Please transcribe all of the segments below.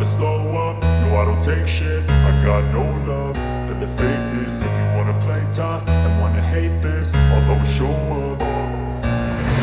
slow up, no I don't take shit. I got no love for the fakeness. If you wanna play tough and wanna hate this, I'll always show up.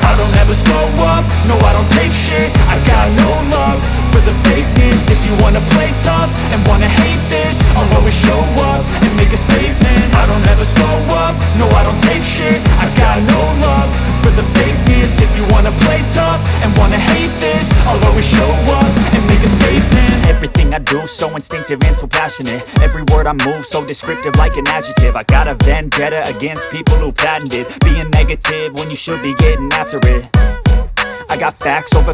I don't ever slow up, no I don't take shit. I got no love for the fakeness. If you wanna play tough and wanna hate this, I'll always show up and make a statement. I don't ever slow up, no I don't take shit. I got no love for the fakeness. If you wanna play tough and wanna hate this, I'll always show up and make a statement. Everything I do so instinctive and so passionate. Every word I move so descriptive like an adjective. I got a vendetta against people who patented being negative when you should be getting after it. I got facts over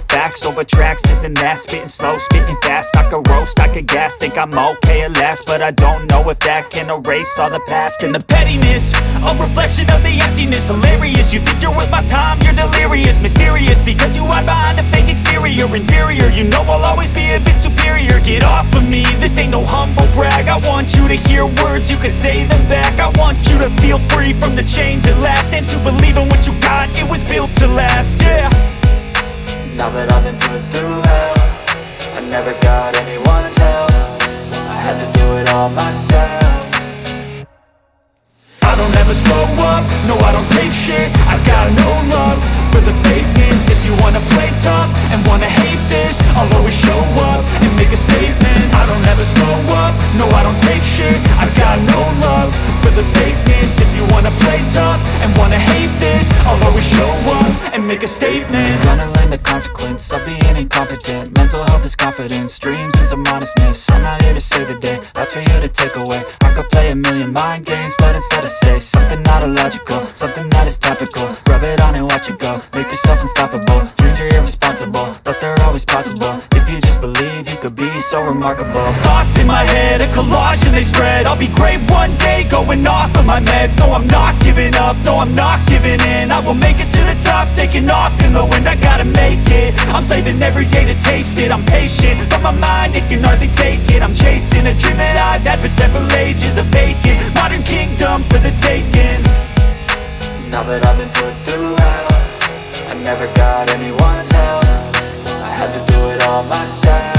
tracks, this and that. Spitting slow, spitting fast, I could roast, I could gas. Think I'm okay at last, but I don't know if that can erase all the past. And the pettiness, a reflection of the emptiness. Hilarious, you think you're worth my time, you're delirious. Mysterious, because you hide behind a fake exterior. Inferior, you know I'll always be a bit superior. Get off of me, this ain't no humble brag. I want you to hear words, you can say them back. I want you to feel free from the chains at last, and to believe in what you got, it was built to last, yeah. Now that I've been put through hell, I never got anyone's help. I had to do it all myself. I don't ever slow up, no I don't take shit. I got no love for the fakeness. If you wanna play tough and wanna hate this, I'll always show up and make a statement. I don't ever slow up, no I don't take shit. I got no love for the fakeness. If you wanna play tough and wanna hate this, I'll always show up and make a statement. Gonna learn the consequence of being incompetent. Mental health is confidence, dreams and some honestness. I'm not here to save the day, that's for you to take away. I could play a million mind games, but instead I say something not illogical, something that is topical. Rub it on and watch it go, make yourself unstoppable. Dreams are irresponsible, but they're always possible. If you just believe, you could be so remarkable. Thoughts in my head, a collage and they spread. I'll be great one day, going off of my meds. No, I'm not giving up, no, I'm not giving in. I will make it to the top, taking off in the wind. I gotta make it, I'm saving every day to taste it. I'm patient, but my mind, it can hardly take it. I'm chasing a dream that I've had for several ages. A vacant, modern kingdom for the taking. Now that I've been put through hell, I never got anyone's help. I had to do it all myself.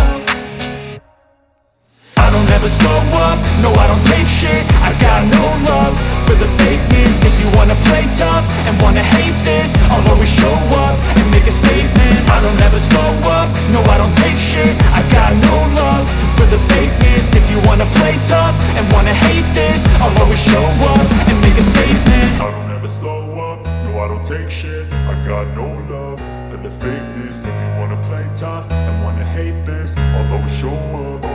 I don't ever slow up, no I don't take shit. I got no love for the fakeness. If you wanna play tough and wanna hate this, I'll always show up and make a statement. I don't ever slow up, no I don't take shit. I got no love for the fakeness. If you wanna play tough and wanna hate this, I'll always show up and make a statement. I don't ever slow up, no I don't take shit. I got no love for the fakeness. If you wanna play tough and wanna hate this, I'll always show up.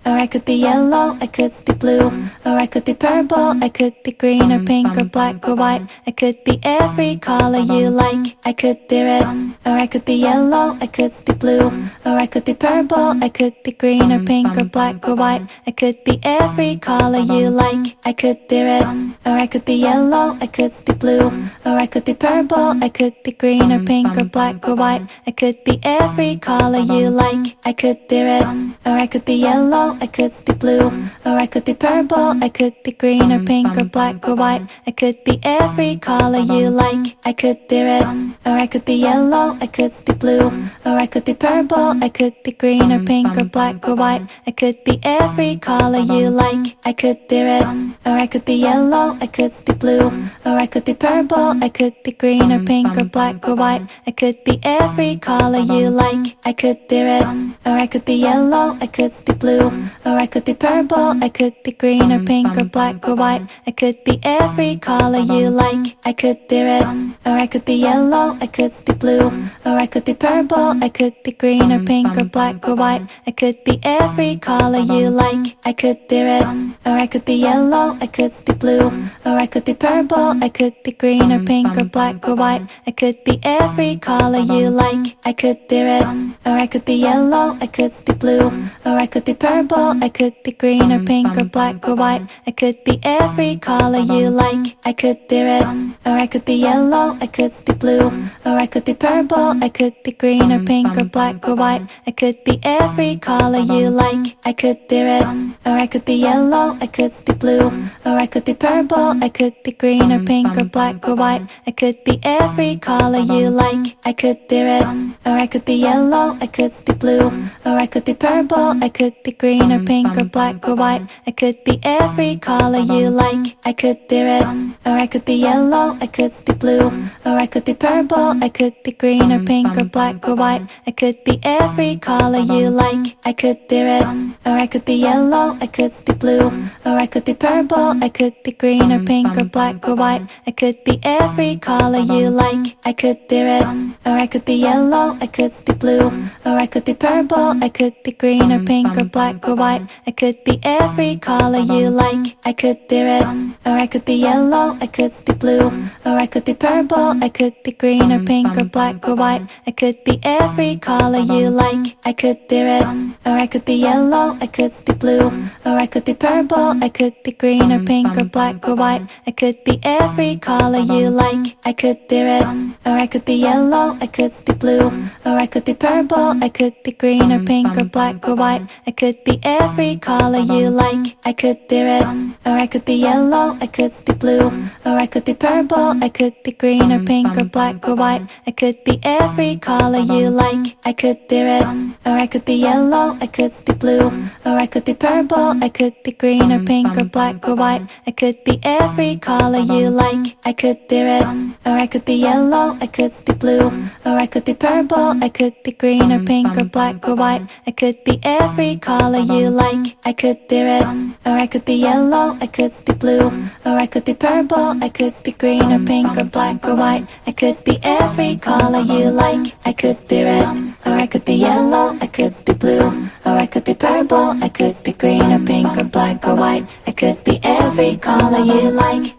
Or I could be yellow, I could be blue, or I could be purple, I could be green or pink or black or white. I could be every color you like. I could be red, or I could be yellow, I could be blue, or I could be purple, I could be green or pink or black or white. I could be every color you like. I could be red, or I could be yellow, I could be blue, or I could be purple, I could be green or pink or black or white. I could be every color you like. I could be red, or I could be yellow, I could be blue, or I could be purple, I could be green or pink or black or white. I could be every color you like. I could be red, or I could be yellow, I could be blue, or I could be purple, I could be green or pink or black or white. I could be every color you like. I could be red, or I could be yellow, I could be blue, or I could be purple, I could be green or pink or black or white. I could be every color you like. I could be red, or I could be yellow, I could be blue, or I could be purple, I could be green or pink or black or white. I could be every color you like. I could be red, or I could be yellow, I could be blue, or I could be purple, I could be green or pink or black or white. I could be every color you like. I could be red, or I could be yellow, I could be blue, or I could be purple, I could be green or pink or black or white. I could be every color you like. I could be red, or I could be yellow, I could be blue, or I could be purple, I could be green or pink or black or white. I could be every color you like. I could be red, or I could be yellow. I could be blue, or I could be purple. I could be green or pink or black or white. I could be every color you like. I could be red, or I could be yellow. I could be blue, or I could be purple. I could be green or pink or black or white. I could be every color you like. I could be red, or I could be yellow. I could be blue, or I could be purple. I could be green or pink or black or white. I could be every color you like. I could be red, or I could be yellow. I could be blue, or I could be purple. I could be green or pink or black or white. I could be every color you like. I could be red, or I could be yellow. I could be blue, or I could be purple. I could be green or pink or black or white. I could be every color you like. I could be red, or I could be yellow. I could be blue, or I could be purple. I could be green or pink or black or white. I could be every color you like. I could be red, or I could be yellow. I could be blue, or I could be purple. I could be green or pink or black or white. I could be every color you like. I could be red, or I could be yellow. I could be blue, or I could be purple. I could be green or pink or black or white. I could be every color you like. I could be red, or I could be yellow. I could be blue, or I could be purple. I could be green or pink or black or white. I could be every color you like. I could be red, or I could be yellow. I could be blue, or I could be purple. I could be green or pink or black or white. I could be every color you like. I could be red, or I could be yellow. I could be blue, or I could be purple. I could be green or pink or black or white. I could be every color you like. I could be red, or I could be yellow. I could be blue, or I could be purple. I could be green or pink or black or white. I could be every color you like. I could be red, or I could be yellow. I could be blue, or I could be purple. I could be green or pink or black or white. I could be every color you like. I could be red, or I could be yellow. I could be blue, or I could be purple. I could be green or pink or black or white. I could be every color you like.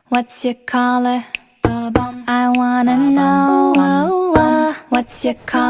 What's your color? I wanna know. What's your color?